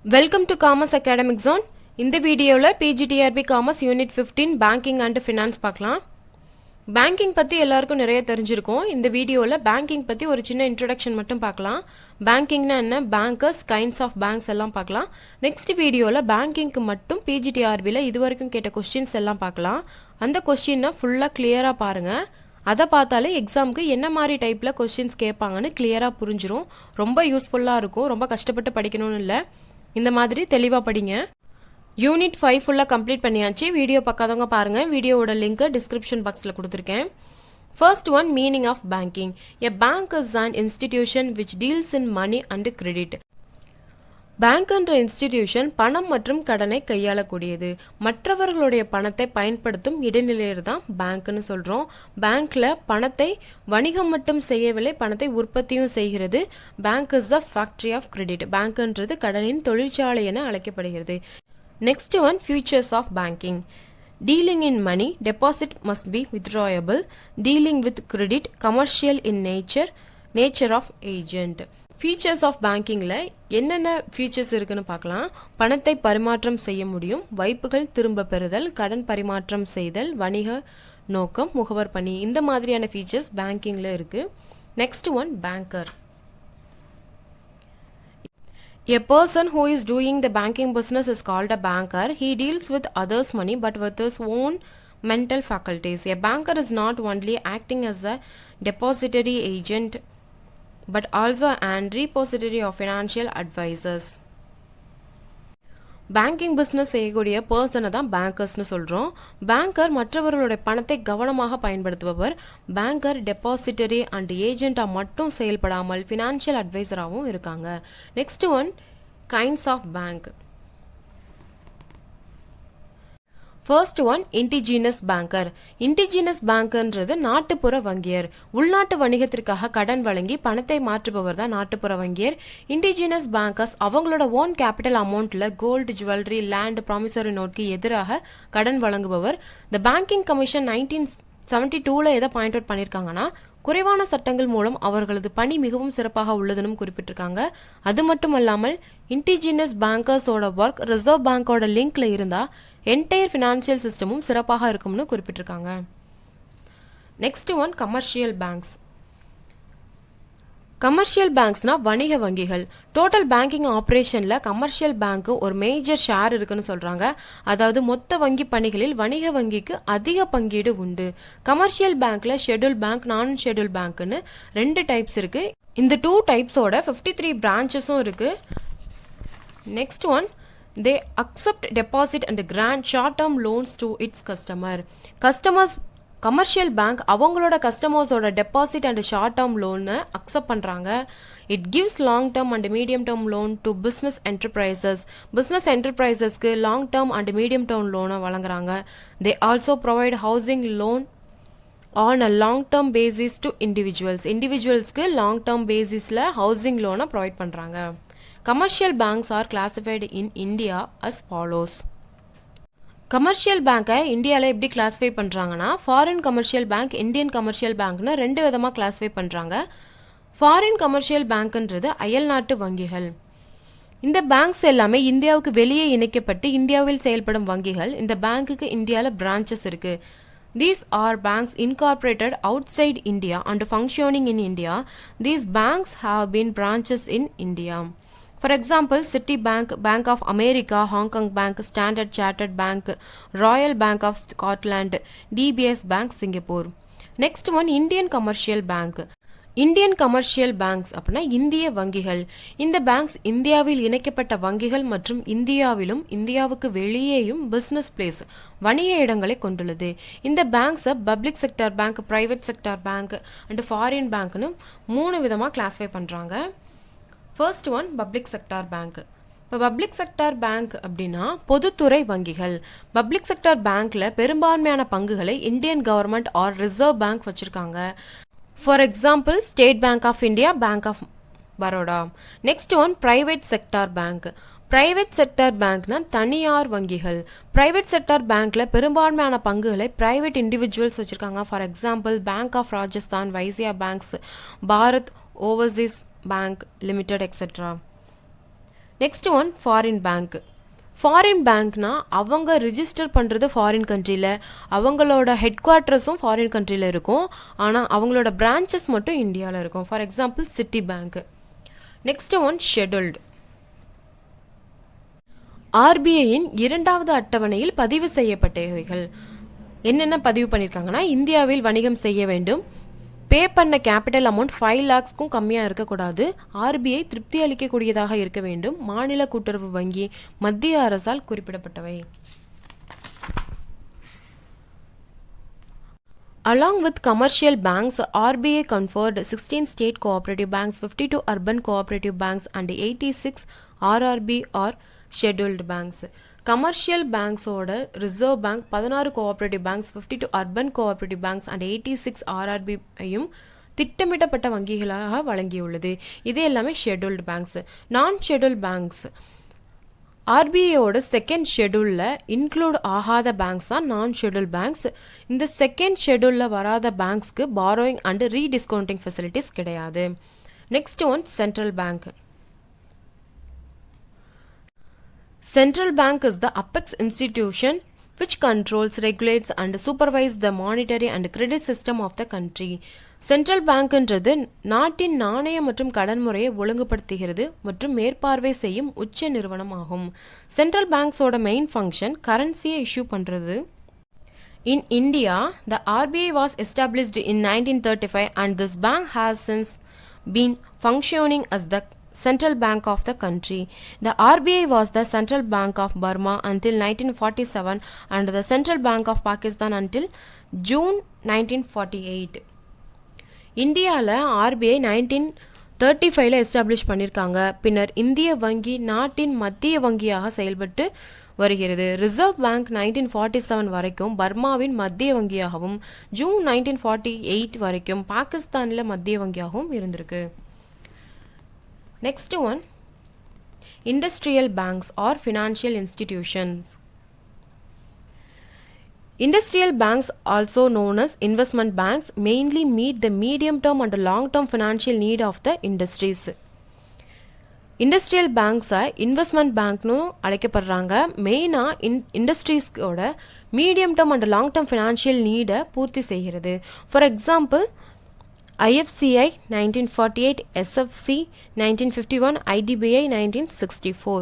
Welcome to Commerce Academic Zone. இந்த வீடியோவில் PGTRB Commerce Unit 15 Banking and Finance பார்க்கலாம். Banking பற்றி எல்லாருக்கும் நிறைய தெரிஞ்சிருக்கும். இந்த வீடியோவில் பேங்கிங் பற்றி ஒரு சின்ன இன்ட்ரடக்ஷன் மட்டும் பார்க்கலாம். பேங்கிங்னா என்ன, பேங்கர்ஸ், கைண்ட்ஸ் ஆஃப் பேங்க்ஸ் எல்லாம் பார்க்கலாம். நெக்ஸ்ட் வீடியோவில் பேங்கிங்க்கு மட்டும் PGTRBயில் இது வரைக்கும் கேட்ட கொஸ்டின்ஸ் எல்லாம் பார்க்கலாம். அந்த கொஸ்டினை ஃபுல்லாக கிளியராக பாருங்கள். அதை பார்த்தாலே எக்ஸாமுக்கு என்ன மாதிரி டைப்பில் கொஸ்டின்ஸ் கேட்பாங்கன்னு கிளியராக புரிஞ்சிடும். ரொம்ப யூஸ்ஃபுல்லாக இருக்கும். ரொம்ப கஷ்டப்பட்டு படிக்கணும்னு இல்லை, இந்த மாதிரி தெளிவாக படிங்க. யூனிட் 5 ஃபுல்லாக கம்ப்ளீட் பண்ணியாச்சு. வீடியோ பார்க்காதவங்க பாருங்கள். வீடியோவோட லிங்க் டிஸ்கிரிப்ஷன் பாக்ஸில் கொடுத்துருக்கேன். First one, meaning of banking. A bank is an institution which deals in money and credit. Bank என்ற இன்ஸ்டிடியூஷன் பணம் மற்றும் கடனை கையாளக்கூடியது. மற்றவர்களுடைய பணத்தை பயன்படுத்தும் இடைநிலையர் தான் பேங்க்னு சொல்கிறோம். பேங்க்ல பணத்தை வணிகம் மட்டும் செய்யவில்லை, பணத்தை உற்பத்தியும் செய்கிறது. Bank is a factory of credit. பேங்க்ன்றது கடனின் தொழிற்சாலை என அழைக்கப்படுகிறது. Next one, features of banking. Dealing in money, deposit must be withdrawable. Dealing with credit, commercial in nature of agent. Features of பேங்கிங்கில் என்னென்ன ஃபீச்சர்ஸ் இருக்குன்னு பார்க்கலாம். பணத்தை பரிமாற்றம் செய்ய முடியும், வைப்புகள் திரும்ப பெறுதல், கடன் பரிமாற்றம் செய்தல், வணிக நோக்கம், முகவர் பணி, இந்த மாதிரியான ஃபீச்சர்ஸ் பேங்கிங்கில் இருக்குது. Next one, banker. A person who is doing the banking business is called a banker. He deals with others' money but with his own mental faculties. A banker is not only acting as a depository agent but also an repository of financial advisors. Banking business செய்யக்கூடிய பர்சனை தான் பேங்கர்ஸ்னு சொல்கிறோம். Banker மற்றவர்களுடைய பணத்தை கவனமாக பயன்படுத்துபவர். Banker depository and ஏஜென்ட்டாக மட்டும் செயல்படாமல் ஃபினான்ஷியல் அட்வைசராகவும் இருக்காங்க. Next one, kinds of bank. First one, indigenous banker. Indigenous பேங்கர்ன்றது நாட்டுப்புற வங்கியர். உள்நாட்டு வணிகத்திற்காக கடன் வழங்கி பணத்தை மாற்றுபவர் தான் நாட்டுப்புற வங்கியர். இண்டிஜினஸ் பேங்கர்ஸ் அவங்களோட ஓன் கேபிட்டல் அமௌண்ட்ல கோல்டு, ஜுவல்லரி, லேண்ட், ப்ராமிசரி நோட்க்கு எதிராக கடன் வழங்குபவர். த பேங்கிங் கமிஷன் 1972 எதை பாயிண்ட் அவுட் பண்ணியிருக்காங்கன்னா, குறைவான சட்டங்கள் மூலம் அவர்களது பணி மிகவும் சிறப்பாக உள்ளதுன்னு குறிப்பிட்டிருக்காங்க. அது மட்டும் அல்லாமல் இண்டிஜினஸ் பேங்கர்ஸோட ஒர்க் ரிசர்வ் பேங்கோட லிங்க்ல இருந்தா என்டையர் ஃபினான்ஷியல் சிஸ்டமும் சிறப்பாக இருக்கும்னு குறிப்பிட்டிருக்காங்க. Next one, commercial banks. Commercial பேங்க்ஸ்னா வணிக வங்கிகள். டோட்டல் பேங்கிங் ஆப்ரேஷனில் கமர்ஷியல் பேங்க்கு ஒரு மேஜர் ஷேர் இருக்குன்னு சொல்கிறாங்க. அதாவது மொத்த வங்கி பணிகளில் வணிக வங்கிக்கு அதிக பங்கீடு உண்டு. கமர்ஷியல் பேங்க்ல ஷெட்யூல் பேங்க், நான் ஷெட்யூல் பேங்க்னு 2 டைப்ஸ் இருக்கு. இந்த 2 டைப்ஸோட 53 பிரான்ச்சஸும் இருக்கு. Next one, they accept deposit and grant short term loans to its customers. Commercial bank அவங்களோட கஸ்டமர்ஸோட டெபாசிட் அண்ட் ஷார்ட் டேர்ம் லோனை அக்செப்ட் பண்ணுறாங்க. It gives long term and medium term loan to business enterprises. Business என்டர்பிரைசஸ்க்கு long term and medium term லோனை வழங்குறாங்க. They also provide housing loan on a long term basis to இண்டிவிஜுவல்ஸ்க்கு long term பேசிஸில் housing லோனை provide பண்ணுறாங்க. Commercial banks are classified in India as follows. Commercial பேங்கை இந்தியாவில் எப்படி கிளாஸிஃபை பண்ணுறாங்கன்னா, foreign commercial bank, Indian commercial பேங்க்னு 2 விதமாக கிளாஸிஃபை பண்ணுறாங்க. ஃபாரின் கமர்ஷியல் பேங்க்ன்றது அயல் நாட்டு வங்கிகள். இந்த பேங்க்ஸ் எல்லாமே இந்தியாவுக்கு வெளியே இணைக்கப்பட்டு இந்தியாவில் செயல்படும் வங்கிகள். இந்த பேங்க்குக்கு இந்தியாவில் பிரான்ச்சஸ் இருக்குது. These are banks incorporated outside India and functioning in India. These banks have been branches in India. For example, Citibank, Bank of America, Hong Kong Bank, Standard Chartered Bank, Royal Bank of Scotland, DBS Bank, Singapore. Next one, Indian Commercial Bank. Indian commercial banks அப்படின்னா இந்திய வங்கிகள். இந்த banks இந்தியாவில் இணைக்கப்பட்ட வங்கிகள் மற்றும் இந்தியாவிலும் இந்தியாவுக்கு வெளியேயும் பிசினஸ் பிளேஸ், வணிக இடங்களை கொண்டுள்ளது. இந்த பேங்க்ஸை public sector bank, private sector bank and foreign பேங்க்னு 3 விதமாக கிளாஸிஃபை பண்ணுறாங்க. First one, public sector bank. இப்போ பப்ளிக் செக்டார் பேங்க் அப்படின்னா பொதுத்துறை வங்கிகள். பப்ளிக் செக்டார் பேங்க்ல பெரும்பான்மையான பங்குகளை Indian government or reserve bank வச்சிருக்காங்க. For example, state bank of India, bank of Baroda. Next one, private sector bank. Private sector பேங்க்னா தனியார் வங்கிகள். பிரைவேட் செக்டார் பேங்க்ல பெரும்பான்மையான பங்குகளை பிரைவேட் இண்டிவிஜுவல்ஸ் வச்சிருக்காங்க. For example, bank of Rajasthan, Vysya banks, Bharat overseas bank limited etcetera. Next one foreign bank. Foreign பேங்க்னா அவங்க register பண்ணுறது ஃபாரின் கண்ட்ரியில், அவங்களோட ஹெட் குவார்ட்டர்ஸும் ஃபாரின் கண்ட்ரியில் இருக்கும், ஆனால் அவங்களோட பிரான்ச்சஸ் மட்டும் இந்தியாவில் இருக்கும். For example Citi bank. Next one scheduled. ஆர்பிஐயின் 2வது அட்டவணையில் பதிவு செய்யப்பட்டவைகள் என்னென்ன பதிவு பண்ணியிருக்காங்கன்னா, இந்தியாவில் வணிகம் செய்ய வேண்டும், பே பண்ண கேபிட்டல் அமௌண்ட் 5 lakhsக்கும் கம்மியாக இருக்கக்கூடாது, ஆர்பிஐ திருப்தி அளிக்கக்கூடியதாக இருக்க வேண்டும், மாநில கூட்டுறவு வங்கி மத்திய அரசால் குறிப்பிடப்பட்டவை. Along with commercial banks, RBI conferred 16 state cooperative banks, 52 urban cooperative banks and 86 RRB or scheduled banks. Commercial பேங்க்ஸோட reserve bank 16 cooperative banks, 52 urban cooperative banks and 86 ஆர்ஆர்பியையும் திட்டமிடப்பட்ட வங்கிகளாக வழங்கியுள்ளது. இது எல்லாமே scheduled banks. Non scheduled banks ஆர்பிஐயோட second ஷெட்யூலில் include ஆகாத பேங்க்ஸ் தான் நான் ஷெட்யூல் பேங்க்ஸ். இந்த செகண்ட் ஷெட்யூலில் வராத பேங்க்ஸ்க்கு பாரோயிங் அண்ட் ரீடிஸ்கவுண்டிங் ஃபெசிலிட்டிஸ் கிடையாது. Next one central bank. Central Bank is the apex institution which controls, regulates and supervises the monetary and credit system of the country. Central பேங்க்ன்றது நாட்டின் நாணய மற்றும் கடன் முறையை ஒழுங்குபடுத்துகிறது மற்றும் மேற்பார்வை செய்யும் உச்ச நிறுவனம் ஆகும். சென்ட்ரல் பேங்க்ஸோட மெயின் ஃபங்க்ஷன் கரன்சியை இஷ்யூ பண்ணுறது. In India, the RBI was established in 1935 and this bank has since been functioning as the Central Bank of the country. The RBI was the Central Bank of Burma until 1947 and the Central Bank of Pakistan until June 1948. இந்தியாவில் RBI 1935 establish பண்ணியிருக்காங்க. பின்னர் இந்திய வங்கி நாட்டின் மத்திய வங்கியாக செயல்பட்டு வருகிறது. ரிசர்வ் பேங்க் 1947 வரைக்கும் பர்மாவின் மத்திய வங்கியாகவும், ஜூன் 1948 வரைக்கும் பாகிஸ்தானில் மத்திய வங்கியாகவும் இருந்திருக்கு. Next one, industrial banks or financial institutions. Industrial banks, also known as investment banks, mainly meet the medium-term and long-term financial need of the industries. Industrial பேங்க்ஸை இன்வெஸ்ட்மெண்ட் பேங்க்னு அழைக்கப்படுறாங்க. மெயினாக இண்டஸ்ட்ரீஸ்கோட medium term and long term financial நீடை பூர்த்தி செய்கிறது. For example IFCI 1948, SFC 1951, IDBI 1964.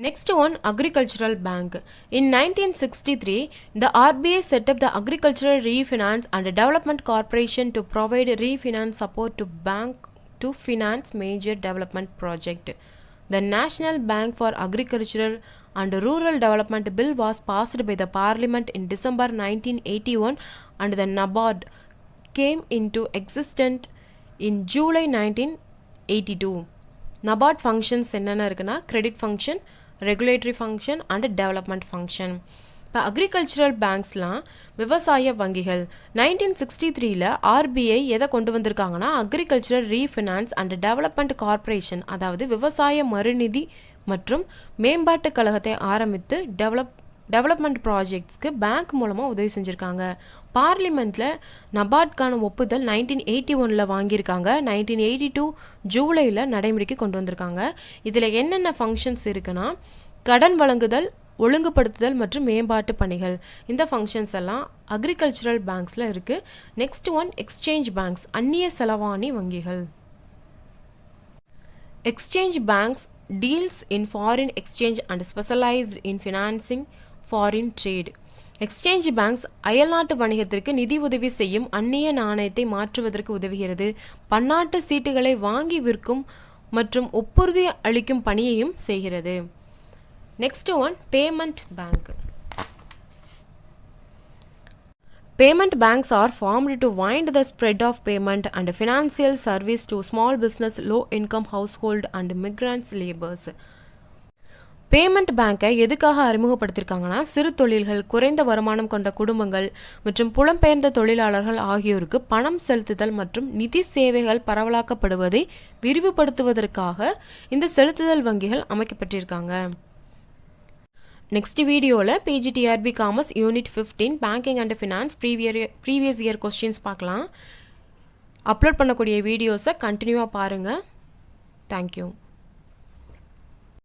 Next one, agricultural bank. In 1963, the RBI set up the Agricultural Refinance and Development Corporation to provide refinance support to bank to finance major development project. The National Bank for Agricultural and Rural Development Bill was passed by the Parliament in December 1981 and the NABARD came into existence in July 1982. NABARD functions என்னென்ன இருக்குன்னா, credit function, regulatory function and development function. இப்போ agricultural பேங்க்ஸ்லாம் விவசாய வங்கிகள். 1963 RBI எதை கொண்டு வந்திருக்காங்கன்னா, agricultural refinance and development corporation, அதாவது விவசாய மறுநிதி மற்றும் மேம்பாட்டு கழகத்தை ஆரம்பித்து டெவலப்மெண்ட் ப்ராஜெக்ட்ஸ்க்கு பேங்க் மூலமாக உதவி செஞ்சுருக்காங்க. பார்லிமெண்ட்டில் நபார்ட்கான ஒப்புதல் 1981 வாங்கியிருக்காங்க. 1982 ஜூலையில் நடைமுறைக்கு கொண்டு வந்திருக்காங்க. இதில் என்னென்ன ஃபங்க்ஷன்ஸ் இருக்குன்னா, கடன் வழங்குதல், ஒழுங்குபடுத்துதல் மற்றும் மேம்பாட்டு பணிகள். இந்த ஃபங்க்ஷன்ஸ் எல்லாம் அக்ரிகல்ச்சரல் பேங்க்ஸில் இருக்குது. நெக்ஸ்ட் ஒன், எக்ஸ்சேஞ்ச் பேங்க்ஸ், அந்நிய செலவாணி வங்கிகள். Exchange banks deals in foreign exchange and specialized in financing foreign trade. Exchange banks அயல்நாட்டு வணிகத்திற்கு நிதி உதவி செய்யும், அந்நிய நாணயத்தை மாற்றுவதற்கு உதவுகிறது, பன்னாட்டு சீட்டுகளை வாங்கி விற்கும் மற்றும் ஒப்புறுதி அளிக்கும் பணியையும் செய்கிறது. Next one, payment bank. Payment banks are formed to wind the spread of payment and financial service to small business, low-income household and migrants laborers. Payment பேங்கை எதுக்காக அறிமுகப்படுத்தியிருக்காங்கன்னா, சிறு தொழில்கள், குறைந்த வருமானம் கொண்ட குடும்பங்கள் மற்றும் புலம்பெயர்ந்த தொழிலாளர்கள் ஆகியோருக்கு பணம் செலுத்துதல் மற்றும் நிதி சேவைகள் பரவலாக்கப்படுவதை விரிவுபடுத்துவதற்காக இந்த செலுத்துதல் வங்கிகள் அமைக்கப்பட்டிருக்காங்க. நெக்ஸ்ட் வீடியோவில் PGTRB commerce unit 15 banking and finance previous year questions பார்க்கலாம். அப்லோட் பண்ணக்கூடிய வீடியோஸை கண்டினியூவாக பாருங்கள். தேங்க்யூ.